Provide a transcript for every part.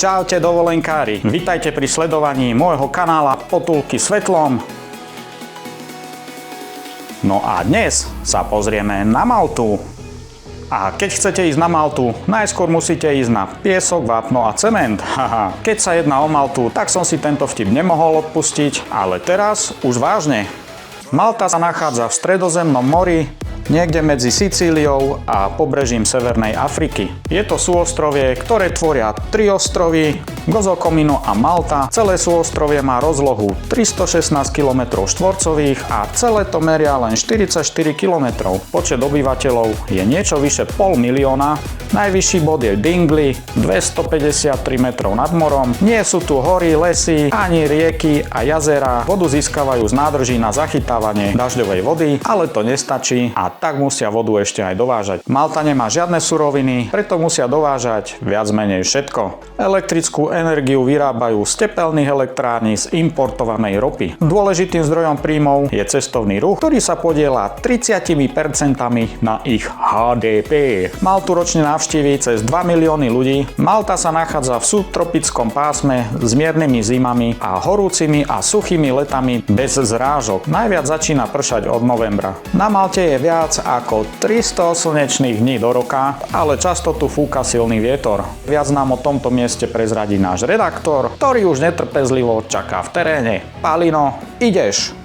Čaute dovolenkári, vitajte pri sledovaní môjho kanála Potulky svetlom. No a dnes sa pozrieme na Maltu. A keď chcete ísť na Maltu, najskôr musíte ísť na piesok, vápno a cement. Haha, keď sa jedná o Maltu, tak som si tento vtip nemohol odpustiť, ale teraz už vážne. Malta sa nachádza v Stredozemnom mori, niekde medzi Sicíliou a pobrežím Severnej Afriky. Je to súostrovie, ktoré tvoria 3 ostrovy, Gozo, Comino a Malta. Celé súostrovie má rozlohu 316 km štvorcových a celé to meria len 44 km. Počet obyvateľov je niečo vyše 500 000. Najvyšší bod je Dingley, 253 metrov nad morom. Nie sú tu hory, lesy, ani rieky a jazera. Vodu získavajú z nádrží na zachytávanie dažďovej vody, ale to nestačí a tak musia vodu ešte aj dovážať. Malta nemá žiadne suroviny, preto musia dovážať viac menej všetko. Elektrickú energiu vyrábajú z tepelných elektrární z importovanej ropy. Dôležitým zdrojom príjmov je cestovný ruch, ktorý sa podieľa 30% na ich HDP. Maltu ročne navštíví cez 2 milióny ľudí. Malta sa nachádza v subtropickom pásme s miernymi zimami a horúcimi a suchými letami bez zrážok. Najviac začína pršať od novembra. Na Malte je viac ako 300 slnečných dní do roka, ale často tu fúka silný vietor. Viac nám o tomto mieste prezradí náš redaktor, ktorý už netrpezlivo čaká v teréne. Palino, ideš?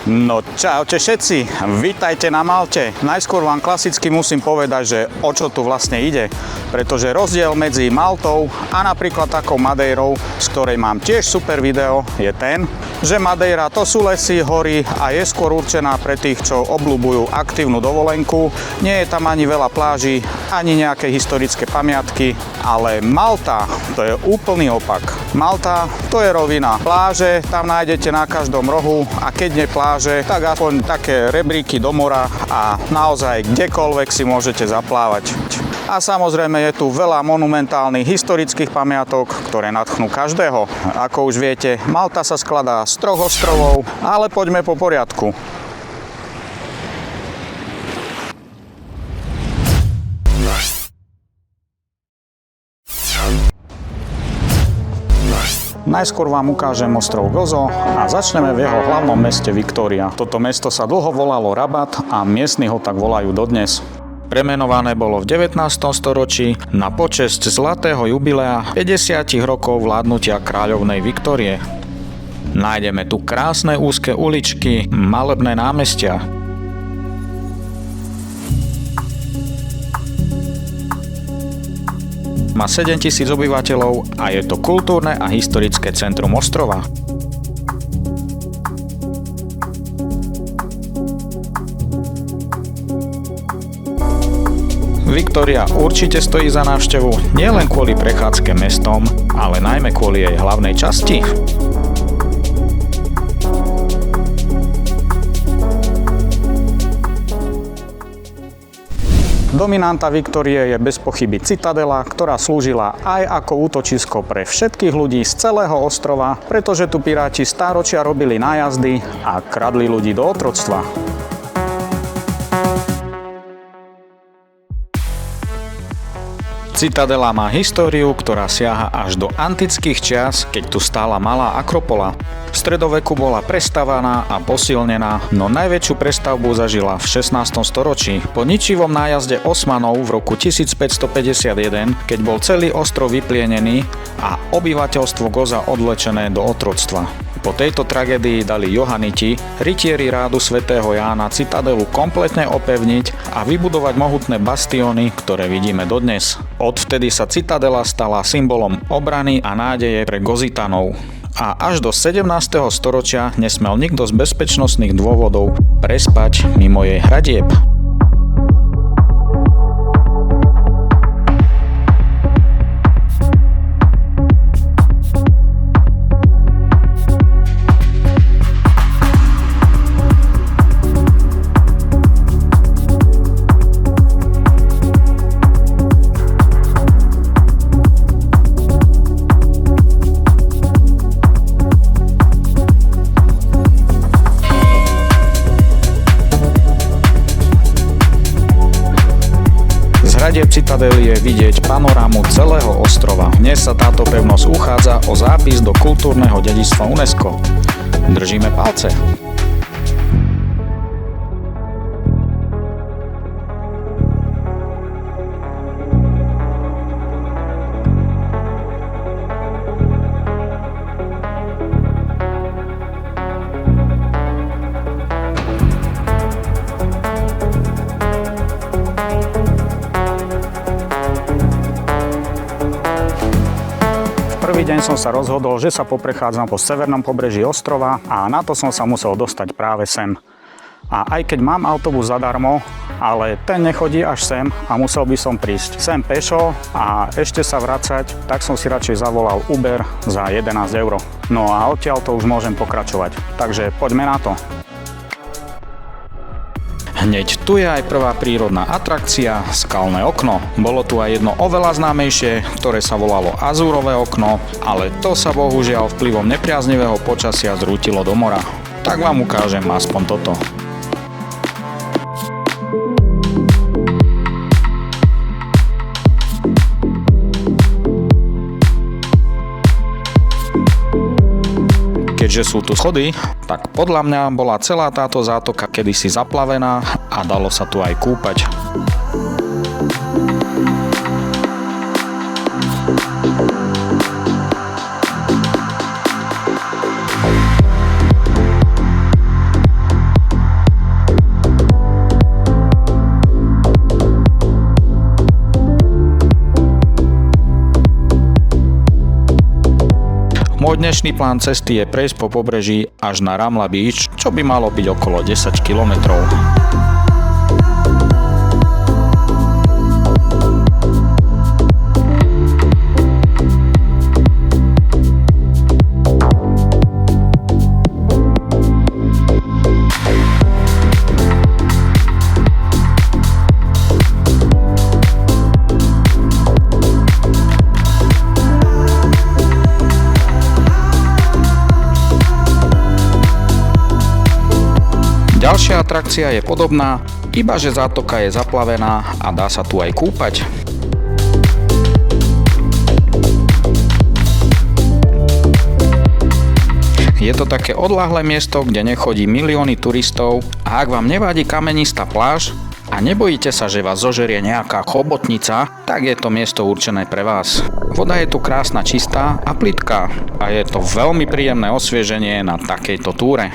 No čaute všetci, vítajte na Malte. Najskôr vám klasicky musím povedať, že o čo tu vlastne ide, pretože rozdiel medzi Maltou a napríklad takou Madeirou, z ktorej mám tiež super video, je ten, že Madeira to sú lesy, hory a je skôr určená pre tých, čo obľúbujú aktívnu dovolenku. Nie je tam ani veľa pláží, ani nejaké historické pamiatky, ale Malta to je úplný opak. Malta to je rovina. Pláže tam nájdete na každom rohu a keď nie pláže, tak aspoň také rebríky do mora a naozaj kdekoľvek si môžete zaplávať. A samozrejme je tu veľa monumentálnych historických pamiatok, ktoré nadchnú každého. Ako už viete, Malta sa skladá z 3 ostrovov, ale poďme po poriadku. Najskôr vám ukážem ostrov Gozo a začneme v jeho hlavnom meste Victoria. Toto mesto sa dlho volalo Rabat a miestni ho tak volajú dodnes. Premenované bolo v 19. storočí na počesť zlatého jubilea 50 rokov vládnutia kráľovnej Viktórie. Nájdeme tu krásne úzke uličky, malebné námestia. Má 7 000 obyvateľov a je to kultúrne a historické centrum ostrova. Viktória určite stojí za návštevu nielen kvôli prechádzke mestom, ale najmä kvôli jej hlavnej časti. Dominanta Viktórie je bez pochyby citadela, ktorá slúžila aj ako útočisko pre všetkých ľudí z celého ostrova, pretože tu piráti stáročia robili nájazdy a kradli ľudí do otroctva. Citadela má históriu, ktorá siaha až do antických čias, keď tu stála malá akropola. V stredoveku bola prestavaná a posilnená, no najväčšiu prestavbu zažila v 16. storočí po ničivom nájazde Osmanov v roku 1551, keď bol celý ostrov vyplienený a obyvateľstvo Goza odvlečené do otroctva. Po tejto tragédii dali Johaniti, rytieri rádu svätého Jána, citadelu kompletne opevniť a vybudovať mohutné bastióny, ktoré vidíme dodnes. Odvtedy sa citadela stala symbolom obrany a nádeje pre Gozitanov. A až do 17. storočia nesmel nikto z bezpečnostných dôvodov prespať mimo jej hradieb. Citadel je vidieť panorámu celého ostrova. Dnes sa táto pevnosť uchádza o zápis do kultúrneho dedičstva UNESCO. Držíme palce. Prvý deň som sa rozhodol, že sa poprechádzam po severnom pobreží ostrova a na to som sa musel dostať práve sem. A aj keď mám autobus zadarmo, ale ten nechodí až sem a musel by som prísť sem pešo a ešte sa vracať, tak som si radšej zavolal Uber za 11 €. No a odtiaľ to už môžem pokračovať. Takže poďme na to. Hneď tu je aj prvá prírodná atrakcia, skalné okno. Bolo tu aj jedno oveľa známejšie, ktoré sa volalo Azúrové okno, ale to sa bohužiaľ vplyvom nepriaznivého počasia zrútilo do mora. Tak vám ukážem aspoň toto. Keďže sú tu schody, tak podľa mňa bola celá táto zátoka kedysi zaplavená a dalo sa tu aj kúpať. Môj dnešný plán cesty je prejsť po pobreží až na Ramla Beach, čo by malo byť okolo 10 kilometrov. Ďalšia atrakcia je podobná, iba že zátoka je zaplavená a dá sa tu aj kúpať. Je to také odľahlé miesto, kde nechodí milióny turistov a ak vám nevadí kamenistá pláž a nebojíte sa, že vás zožerie nejaká chobotnica, tak je to miesto určené pre vás. Voda je tu krásna, čistá a plitká a je to veľmi príjemné osvieženie na takejto túre.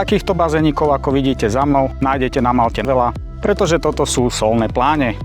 Takýchto bazénikov, ako vidíte za mnou, nájdete na Malte veľa, pretože toto sú solné pláne.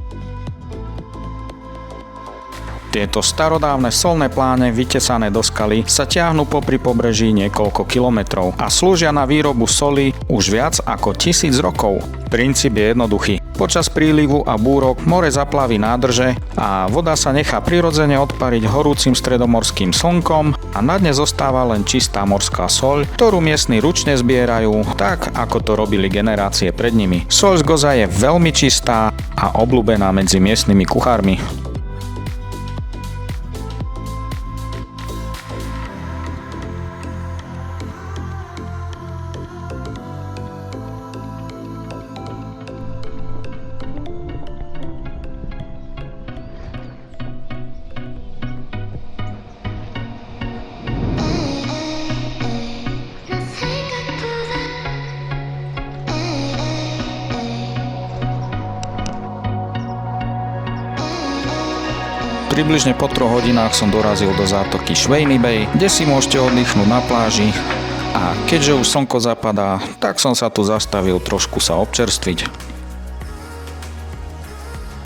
Tieto starodávne solné pláne vytesané do skaly sa ťahnú popri pobreží niekoľko kilometrov a slúžia na výrobu soli už viac ako 1000 rokov. Princíp je jednoduchý. Počas prílivu a búrok more zaplaví nádrže a voda sa nechá prirodzene odpariť horúcim stredomorským slnkom a na dne zostáva len čistá morská soľ, ktorú miestni ručne zbierajú, tak ako to robili generácie pred nimi. Soľ z Goza je veľmi čistá a obľúbená medzi miestnymi kuchármi. Približne po 3 hodinách som dorazil do zátoky Švejny Bay, kde si môžete oddychnúť na pláži. A keďže už slnko zapadá, tak som sa tu zastavil trošku sa občerstviť.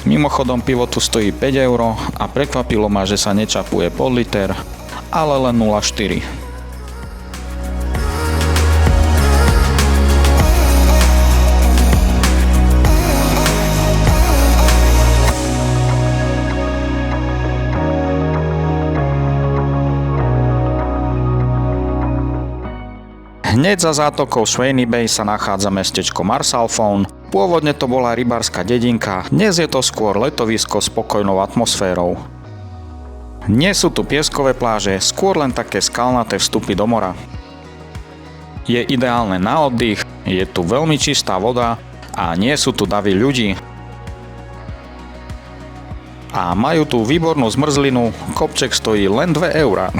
Mimochodom pivo tu stojí 5 € a prekvapilo ma, že sa nečapuje pod liter, ale len 0,4. Hneď za zátokou Švejny Bay sa nachádza mestečko Marsalfone. Pôvodne to bola rybárska dedinka, dnes je to skôr letovisko s pokojnou atmosférou. Nie sú tu pieskové pláže, skôr len také skalnaté vstupy do mora. Je ideálne na oddych, je tu veľmi čistá voda a nie sú tu davy ľudí. A majú tu výbornú zmrzlinu, kopček stojí len 2 €.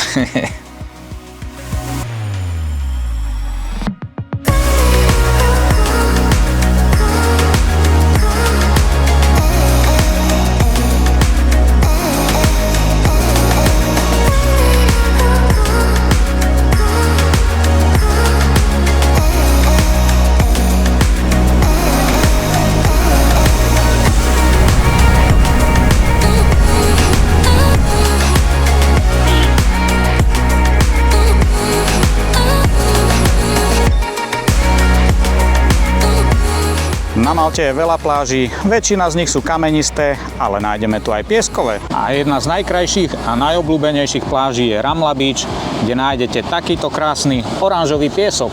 Na Malte je veľa pláží, väčšina z nich sú kamenisté, ale nájdeme tu aj pieskové. A jedna z najkrajších a najobľúbenejších pláží je Ramla Beach, kde nájdete takýto krásny oranžový piesok.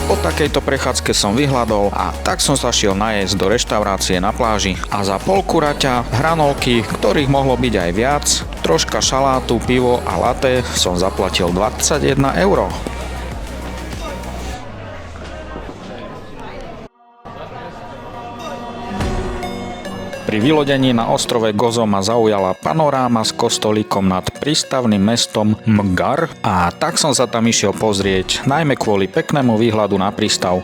Po takejto prechádzke som vyhľadol a tak som sa šiel najesť do reštaurácie na pláži a za polku raťa, hranolky, ktorých mohlo byť aj viac, troška šalátu, pivo a latte som zaplatil 21 €. Pri vylodení na ostrove Gozo ma zaujala panoráma s kostolíkom nad prístavným mestom Mgar a tak som sa tam išiel pozrieť, najmä kvôli peknému výhľadu na prístav.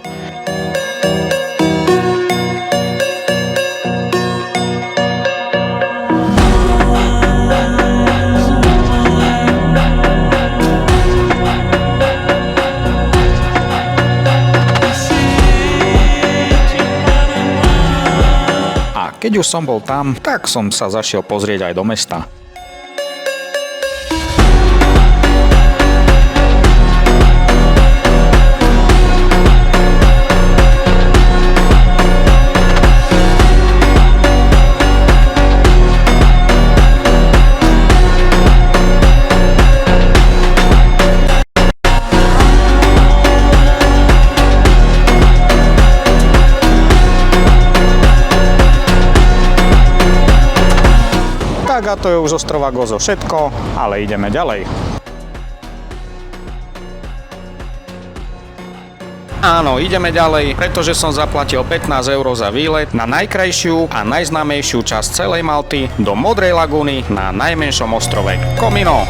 Keď už som bol tam, tak som sa zašiel pozrieť aj do mesta. A to je už z ostrova Gozo všetko, ale ideme ďalej. Áno, ideme ďalej, pretože som zaplatil 15 € za výlet na najkrajšiu a najznámejšiu časť celej Malty do Modrej lagúny na najmenšom ostrove Comino.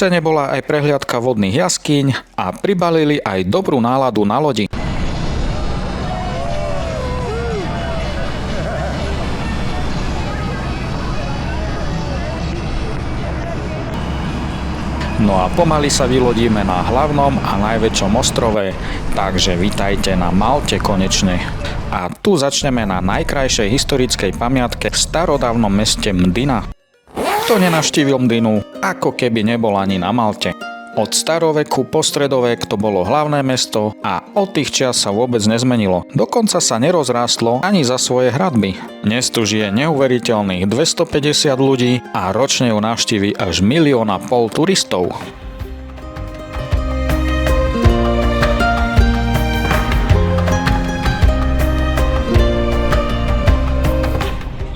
cene bola aj prehliadka vodných jaskýň a pribalili aj dobrú náladu na lodi. No a pomaly sa vylodíme na hlavnom a najväčšom ostrove, takže vitajte na Malte konečne. A tu začneme na najkrajšej historickej pamiatke v starodávnom meste Mdina. Kto nenavštívil Mdinu, ako keby nebol ani na Malte. Od staroveku po stredovek to bolo hlavné mesto a od tých čias sa vôbec nezmenilo. Dokonca sa nerozrástlo ani za svoje hradby. Dnes tu žije neuveriteľných 250 ľudí a ročne ju navštívi až 1,5 milióna turistov.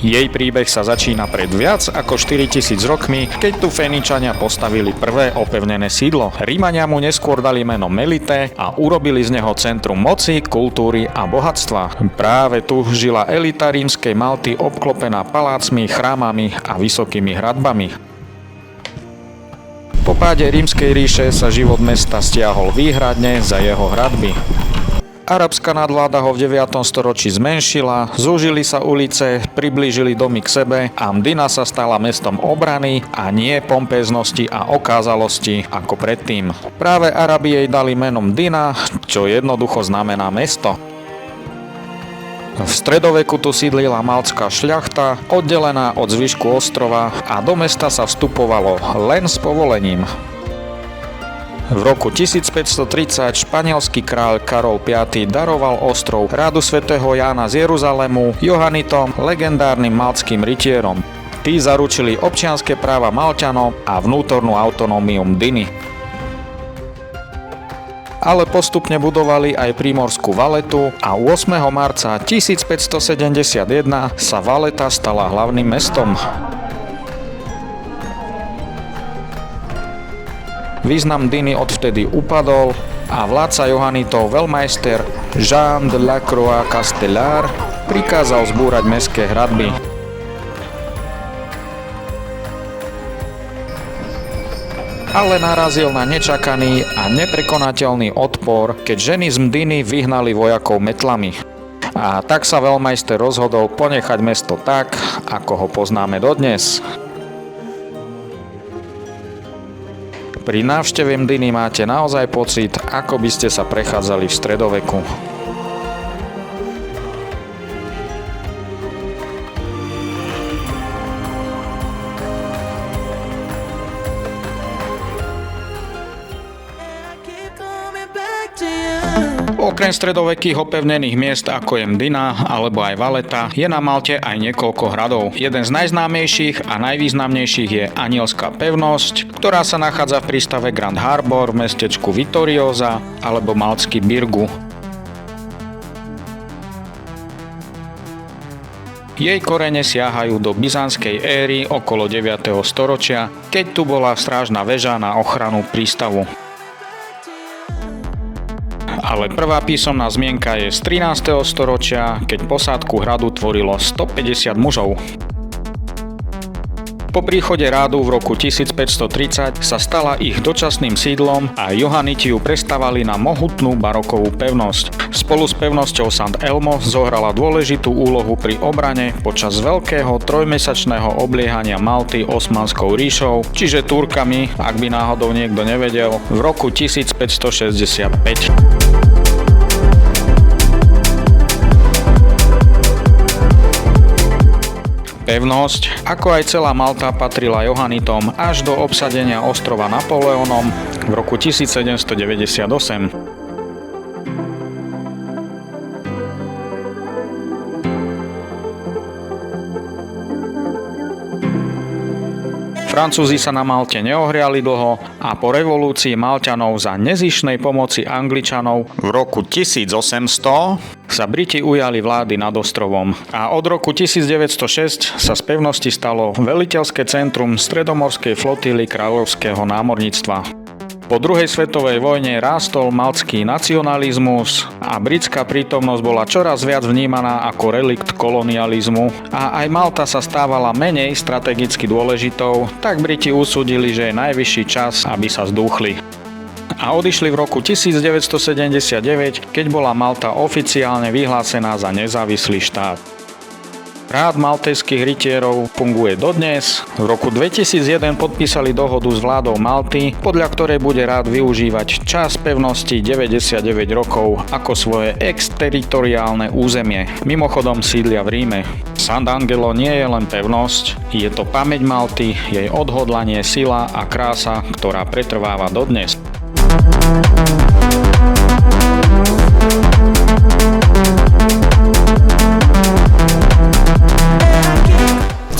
Jej príbeh sa začína pred viac ako 4000 rokmi, keď tu Feničania postavili prvé opevnené sídlo. Rímania mu neskôr dali meno Melite a urobili z neho centrum moci, kultúry a bohatstva. Práve tu žila elita rímskej Malty obklopená palácmi, chrámami a vysokými hradbami. Po páde Rímskej ríše sa život mesta stiahol výhradne za jeho hradby. Arabská nadvláda ho v 9. storočí zmenšila, zúžili sa ulice, priblížili domy k sebe a Mdina sa stala mestom obrany a nie pompéznosti a okázalosti ako predtým. Práve Arabi jej dali meno Mdina, čo jednoducho znamená mesto. V stredoveku tu sídlila maltská šľachta, oddelená od zvyšku ostrova a do mesta sa vstupovalo len s povolením. V roku 1530 španielský kráľ Karol V daroval ostrov hradu svätého Jána z Jeruzalému Johanitom, legendárnym maltským rytierom. Tí zaručili občianske práva Malťanov a vnútornú autonómiu Mdiny. Ale postupne budovali aj prímorskú Valetu a 8. marca 1571 sa Valeta stala hlavným mestom. Význam Mdiny odvtedy upadol a vládca Johanitov veľmajster Jean de la Croix Castellar prikázal zbúrať mestské hradby. Ale narazil na nečakaný a neprekonateľný odpor, keď ženy z Mdiny vyhnali vojakov metlami. A tak sa veľmajster rozhodol ponechať mesto tak, ako ho poznáme dodnes. Pri návšteve Mdiny máte naozaj pocit, ako by ste sa prechádzali v stredoveku. Okrem stredovekých opevnených miest ako je Mdina alebo aj Valeta je na Malte aj niekoľko hradov. Jeden z najznámejších a najvýznamnejších je Anielská pevnosť, ktorá sa nachádza v prístave Grand Harbor v mestečku Vittoriosa alebo maltský Birgu. Jej korene siahajú do byzantskej éry okolo 9. storočia, keď tu bola strážna väža na ochranu prístavu. Ale prvá písomná zmienka je z 13. storočia, keď posádku hradu tvorilo 150 mužov. Po príchode rádu v roku 1530 sa stala ich dočasným sídlom a Johaniti ju prestavali na mohutnú barokovú pevnosť. Spolu s pevnosťou St. Elmo zohrala dôležitú úlohu pri obrane počas veľkého trojmesačného obliehania Malty Osmanskou ríšou, čiže Turkami, ak by náhodou niekto nevedel, v roku 1565. Pevnosť, ako aj celá Malta, patrila Johanitom až do obsadenia ostrova Napoleónom v roku 1798. Francúzi sa na Malte neohriali dlho a po revolúcii Malťanov za nezištnej pomoci Angličanov v roku 1800 sa Briti ujali vlády nad ostrovom a od roku 1906 sa z pevnosti stalo veliteľské centrum stredomorskej flotily kráľovského námorníctva. Po druhej svetovej vojne rástol maltský nacionalizmus a britská prítomnosť bola čoraz viac vnímaná ako relikt kolonializmu a aj Malta sa stávala menej strategicky dôležitou, tak Briti usúdili, že je najvyšší čas, aby sa zdúchli. A odišli v roku 1979, keď bola Malta oficiálne vyhlásená za nezávislý štát. Rád maltejských rytierov funguje dodnes. V roku 2001 podpísali dohodu s vládou Malty, podľa ktorej bude rád využívať čas pevnosti 99 rokov ako svoje exteritoriálne územie. Mimochodom sídlia v Ríme. Sant'Angelo nie je len pevnosť, je to pamäť Malty, jej odhodlanie, sila a krása, ktorá pretrváva dodnes.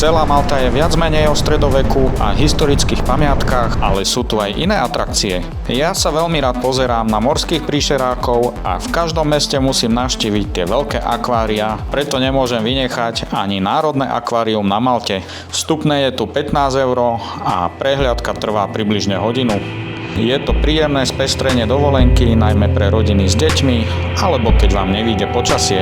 Celá Malta je viac menej o stredoveku a historických pamiatkách, ale sú tu aj iné atrakcie. Ja sa veľmi rád pozerám na morských príšerákov a v každom meste musím navštíviť tie veľké akvária, preto nemôžem vynechať ani Národné akvárium na Malte. Vstupné je tu 15 € a prehliadka trvá približne hodinu. Je to príjemné spestrenie dovolenky, najmä pre rodiny s deťmi, alebo keď vám nevyjde počasie.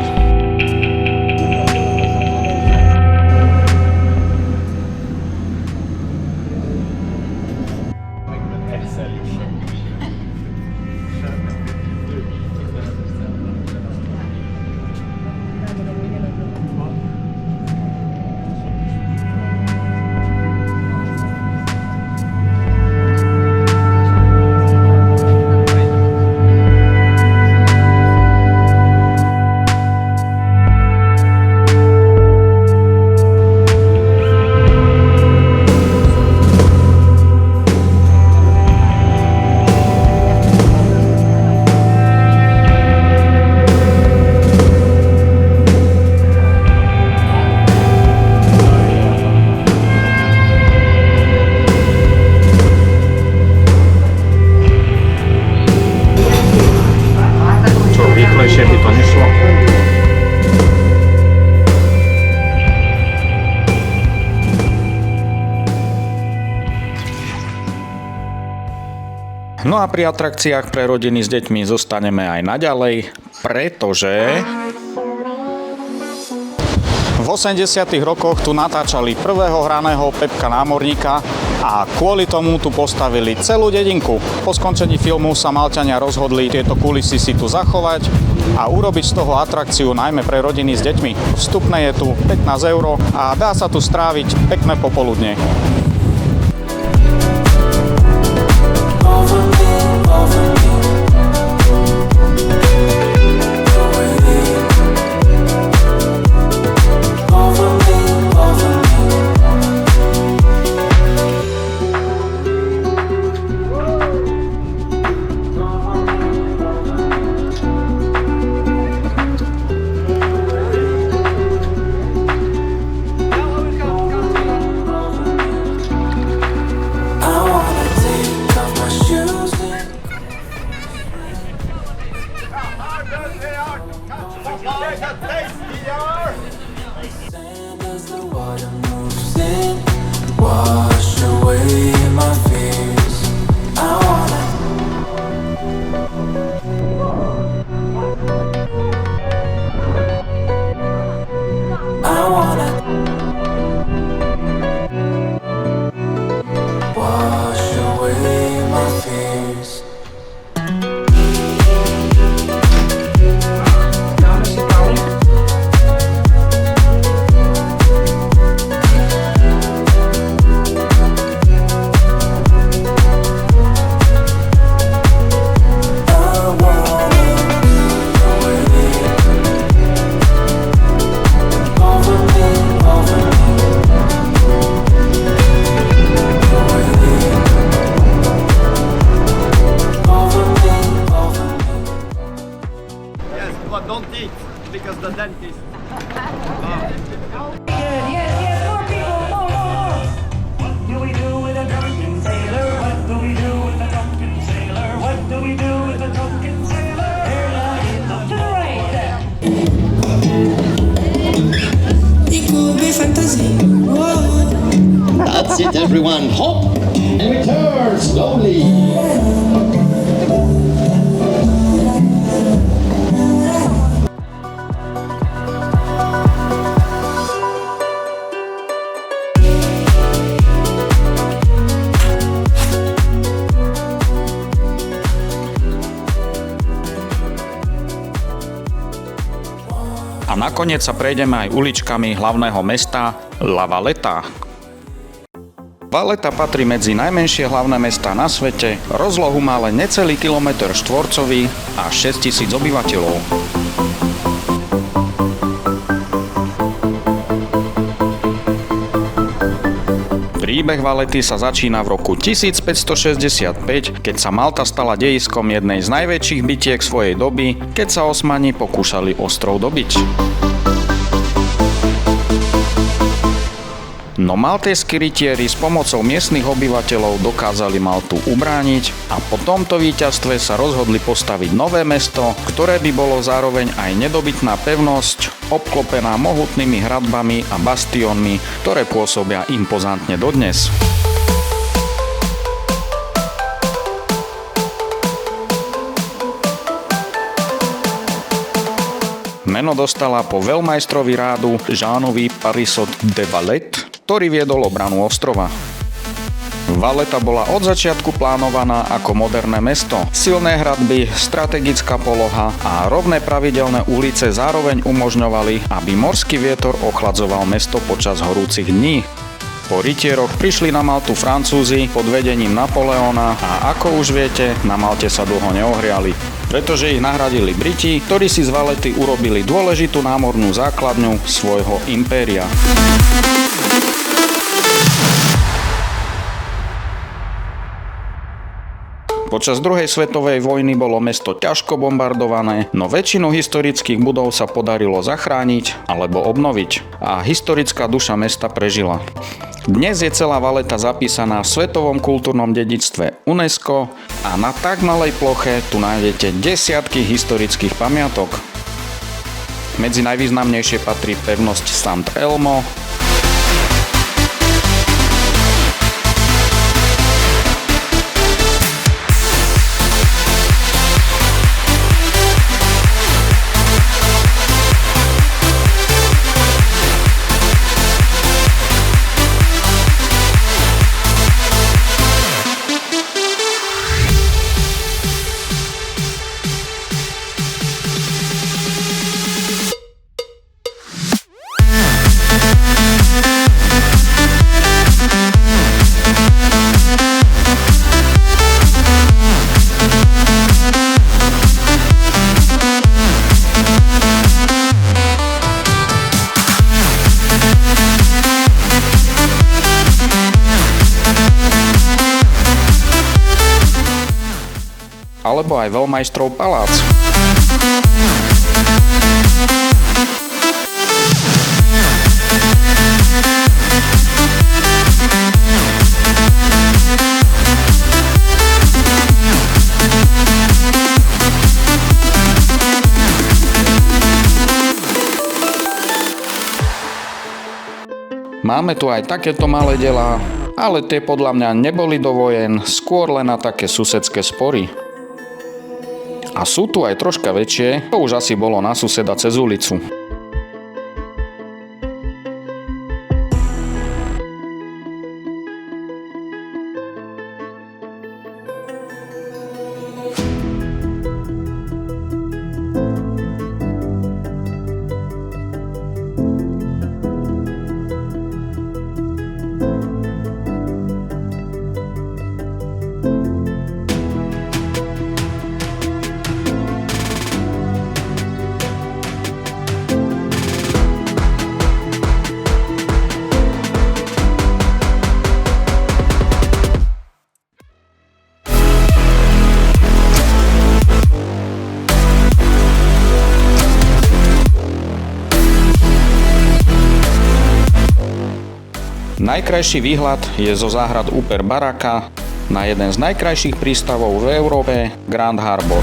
No a pri atrakciách pre rodiny s deťmi zostaneme aj naďalej, pretože v 80. rokoch tu natáčali prvého hraného Pepka námorníka a kvôli tomu tu postavili celú dedinku. Po skončení filmu sa Malťania rozhodli tieto kulisy si tu zachovať a urobiť z toho atrakciu najmä pre rodiny s deťmi. Vstupné je tu 15 € a dá sa tu stráviť pekné popoludne. That's it, everyone. Hop and return slowly. A nakoniec sa prejdeme aj uličkami hlavného mesta La Valletta. Valletta patrí medzi najmenšie hlavné mestá na svete, rozlohu má len necelý kilometr štvorcový a 6000 obyvateľov. Príbeh Valletty sa začína v roku 1565, keď sa Malta stala dejiskom jednej z najväčších bitiek svojej doby, keď sa Osmani pokúšali ostrov dobiť. No maltéski rytieri s pomocou miestnych obyvateľov dokázali Maltu ubrániť a po tomto víťazstve sa rozhodli postaviť nové mesto, ktoré by bolo zároveň aj nedobytná pevnosť, obklopená mohutnými hradbami a bastiónmi, ktoré pôsobia impozantne dodnes. Meno dostala po veľmajstrovi rádu Jeanovi Parisot de Valette, ktorý viedol obranu ostrova. Valletta bola od začiatku plánovaná ako moderné mesto. Silné hradby, strategická poloha a rovné pravidelné ulice zároveň umožňovali, aby morský vietor ochladzoval mesto počas horúcich dní. Po rytieroch prišli na Maltu Francúzi pod vedením Napoleona a ako už viete, na Malte sa dlho neohriali, pretože ich nahradili Briti, ktorí si z Valletty urobili dôležitú námornú základňu svojho impéria. Počas druhej svetovej vojny bolo mesto ťažko bombardované, no väčšinu historických budov sa podarilo zachrániť alebo obnoviť a historická duša mesta prežila. Dnes je celá Valletta zapísaná v Svetovom kultúrnom dedičstve UNESCO a na tak malej ploche tu nájdete desiatky historických pamiatok. Medzi najvýznamnejšie patrí pevnosť Sant'Elmo, alebo aj veľmajstrov palác. Máme tu aj takéto malé delá, ale tie podľa mňa neboli do vojen, skôr len na také susedské spory. A sú tu aj troška väčšie, to už asi bolo na suseda cez ulicu. Najkrajší výhľad je zo záhrad Upper Baraka na jeden z najkrajších prístavov v Európe, Grand Harbor.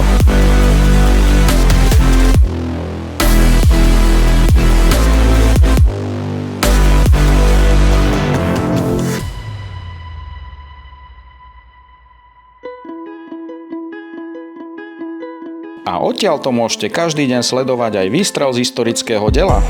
A odtiaľto môžete každý deň sledovať aj výstrel z historického dela.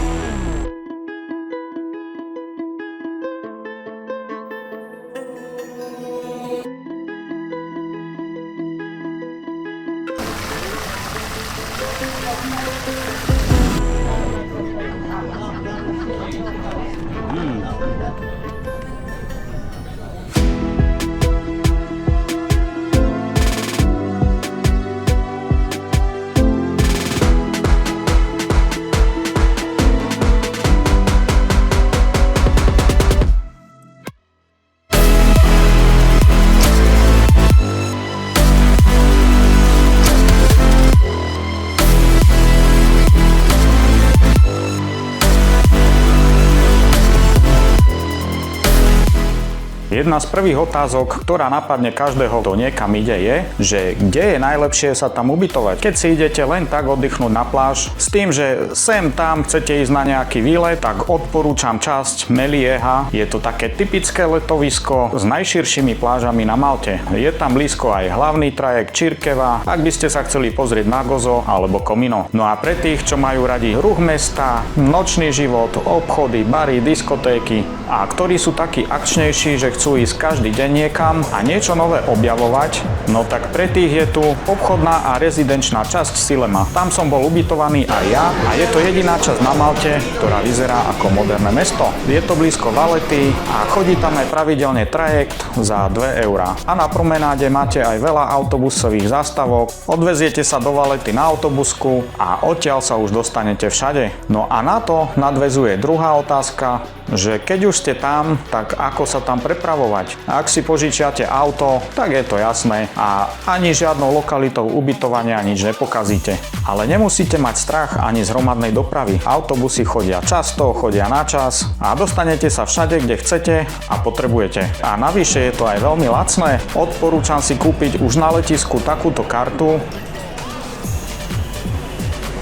Jedna z prvých otázok, ktorá napadne každého, kto niekam ide, je, že kde je najlepšie sa tam ubytovať. Keď si idete len tak oddychnúť na pláž, s tým, že sem tam chcete ísť na nejaký výlet, tak odporúčam časť Melieha. Je to také typické letovisko s najširšími plážami na Malte. Je tam blízko aj hlavný trajekt Čirkeva, ak by ste sa chceli pozrieť na Gozo alebo Komino. No a pre tých, čo majú radi ruch mesta, nočný život, obchody, bary, diskotéky a ktorí sú takí akčnejší, že chcú ísť každý deň niekam a niečo nové objavovať, no tak pre tých je tu obchodná a rezidenčná časť Silema. Tam som bol ubytovaný aj ja a je to jediná časť na Malte, ktorá vyzerá ako moderné mesto. Je to blízko Valety a chodí tam aj pravidelne trajekt za 2 eurá. A na promenáde máte aj veľa autobusových zástavok, odveziete sa do Valety na autobusku a odtiaľ sa už dostanete všade. No a na to nadväzuje druhá otázka, že keď už ste tam, tak ako sa tam prepravovať? Ak si požičiate auto, tak je to jasné a ani žiadnou lokalitou ubytovania nič nepokazíte. Ale nemusíte mať strach ani z hromadnej dopravy. Autobusy chodia často, chodia na čas a dostanete sa všade, kde chcete a potrebujete. A navyše je to aj veľmi lacné. Odporúčam si kúpiť už na letisku takúto kartu.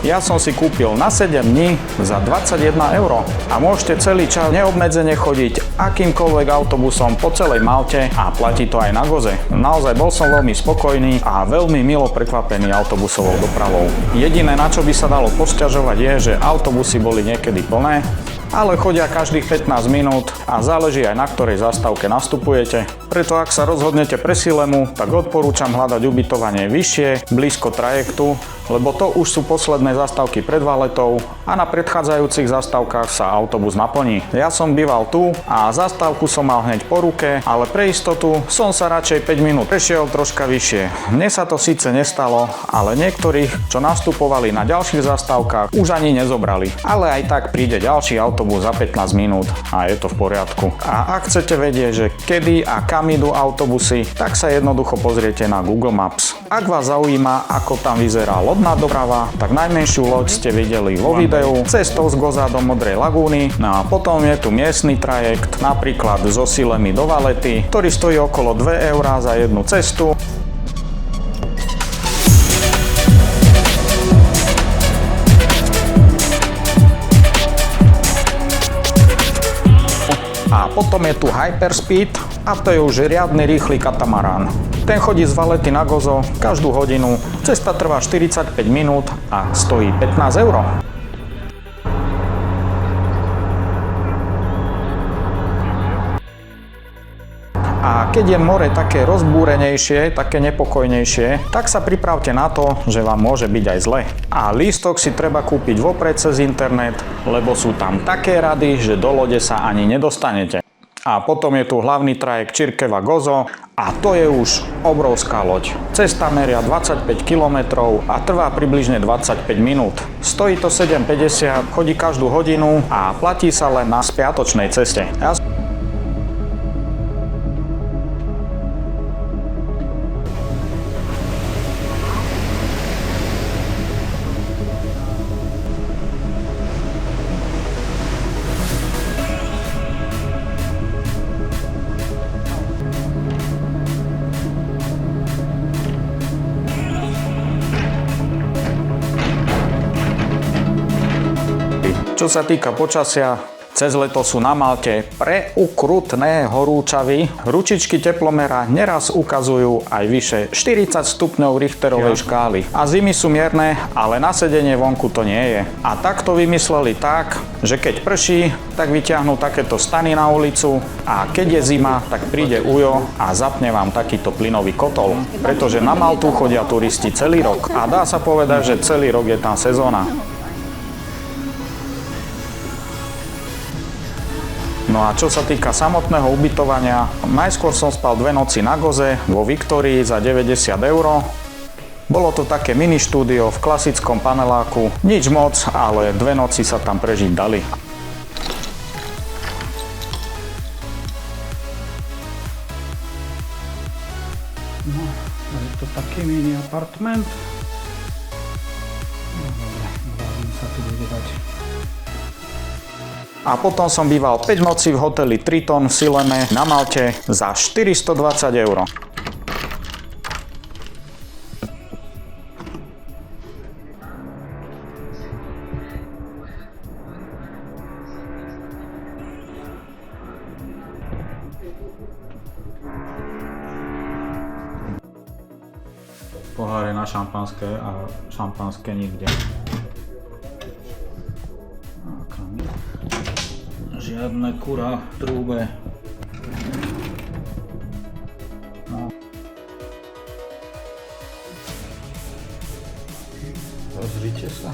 Ja som si kúpil na 7 dní za 21 € a môžete celý čas neobmedzene chodiť akýmkoľvek autobusom po celej Malte a platí to aj na Goze. Naozaj bol som veľmi spokojný a veľmi milo prekvapený autobusovou dopravou. Jediné, na čo by sa dalo posťažovať, je, že autobusy boli niekedy plné, ale chodia každých 15 minút a záleží aj na ktorej zastávke nastupujete. Preto ak sa rozhodnete pre Silemu, tak odporúčam hľadať ubytovanie vyššie, blízko trajektu, lebo to už sú posledné zastávky pred Valetou a na predchádzajúcich zastávkach sa autobus naplní. Ja som býval tu a zastávku som mal hneď po ruke, ale pre istotu som sa radšej 5 minút prešiel troška vyššie. Mne sa to síce nestalo, ale niektorých, čo nastupovali na ďalších zastávkach, už ani nezobrali. Ale aj tak príde ďalší autobus za 15 minút a je to v poriadku. A ak chcete vedieť, že kedy a kam idú autobusy, tak sa jednoducho pozriete na Google Maps. Ak vás zaujíma, ako tam vyzerá lodná doprava, tak najmenšiu loď ste videli vo videu cestou z Goza do Modrej lagúny. No a potom je tu miestny trajekt, napríklad zo Silemy do Valety, ktorý stojí okolo 2 eurá za jednu cestu. A potom je tu Hyperspeed a to je už riadny rýchly katamarán. Ten chodí z Valety na Gozo každú hodinu, cesta trvá 45 minút a stojí 15 €. A keď je more také rozbúrenejšie, také nepokojnejšie, tak sa pripravte na to, že vám môže byť aj zle. A lístok si treba kúpiť vopred cez internet, lebo sú tam také rady, že do lode sa ani nedostanete. A potom je tu hlavný trajekt Čirkeva Gozo a to je už obrovská loď. Cesta meria 25 km a trvá približne 25 minút. Stojí to 7,50, chodí každú hodinu a platí sa len na spiatočnej ceste. Čo sa týka počasia, Cez leto sú na Malte preukrutné horúčavy. Ručičky teplomera neraz ukazujú aj vyše 40 stupňov Richterovej škály. A zimy sú mierne, ale na sedenie vonku to nie je. A tak to vymysleli tak, že keď prší, tak vyťahnú takéto stany na ulicu a keď je zima, tak príde ujo a zapne vám takýto plynový kotol. Pretože na Maltu chodia turisti celý rok a dá sa povedať, že celý rok je tam sezóna. No a čo sa týka samotného ubytovania, najskôr som spal 2 noci na Goze vo Viktórii za 90 €. Bolo to také mini štúdio v klasickom paneláku, nič moc, ale 2 noci sa tam prežiť dali. No, je to taký mini apartment. No dobre, hlavne sa tu bude dať. A potom som býval 5 nocí v hoteli Triton v Silene na Malte za 420 €. Poháre na šampanské a šampanské nikde. Žiadne kura v trúbe. No. Pozrite sa.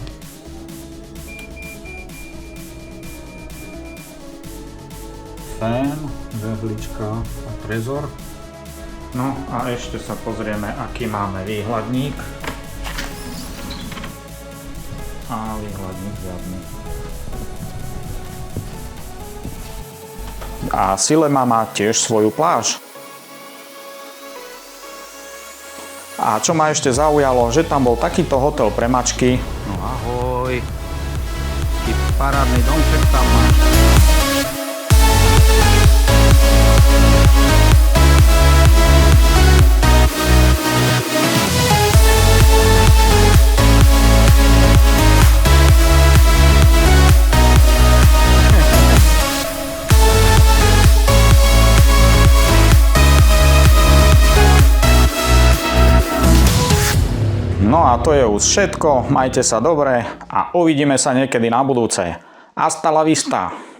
Fén, žehlička a trezor. No a ešte sa pozrieme, aký máme výhľadník. A výhľadník žiadny. A Silema má tiež svoju pláž. A čo ma ešte zaujalo, že tam bol takýto hotel pre mačky. No ahoj, ty parádny domček tam máš. No a to je už všetko, majte sa dobre a uvidíme sa niekedy na budúce. Hasta la vista!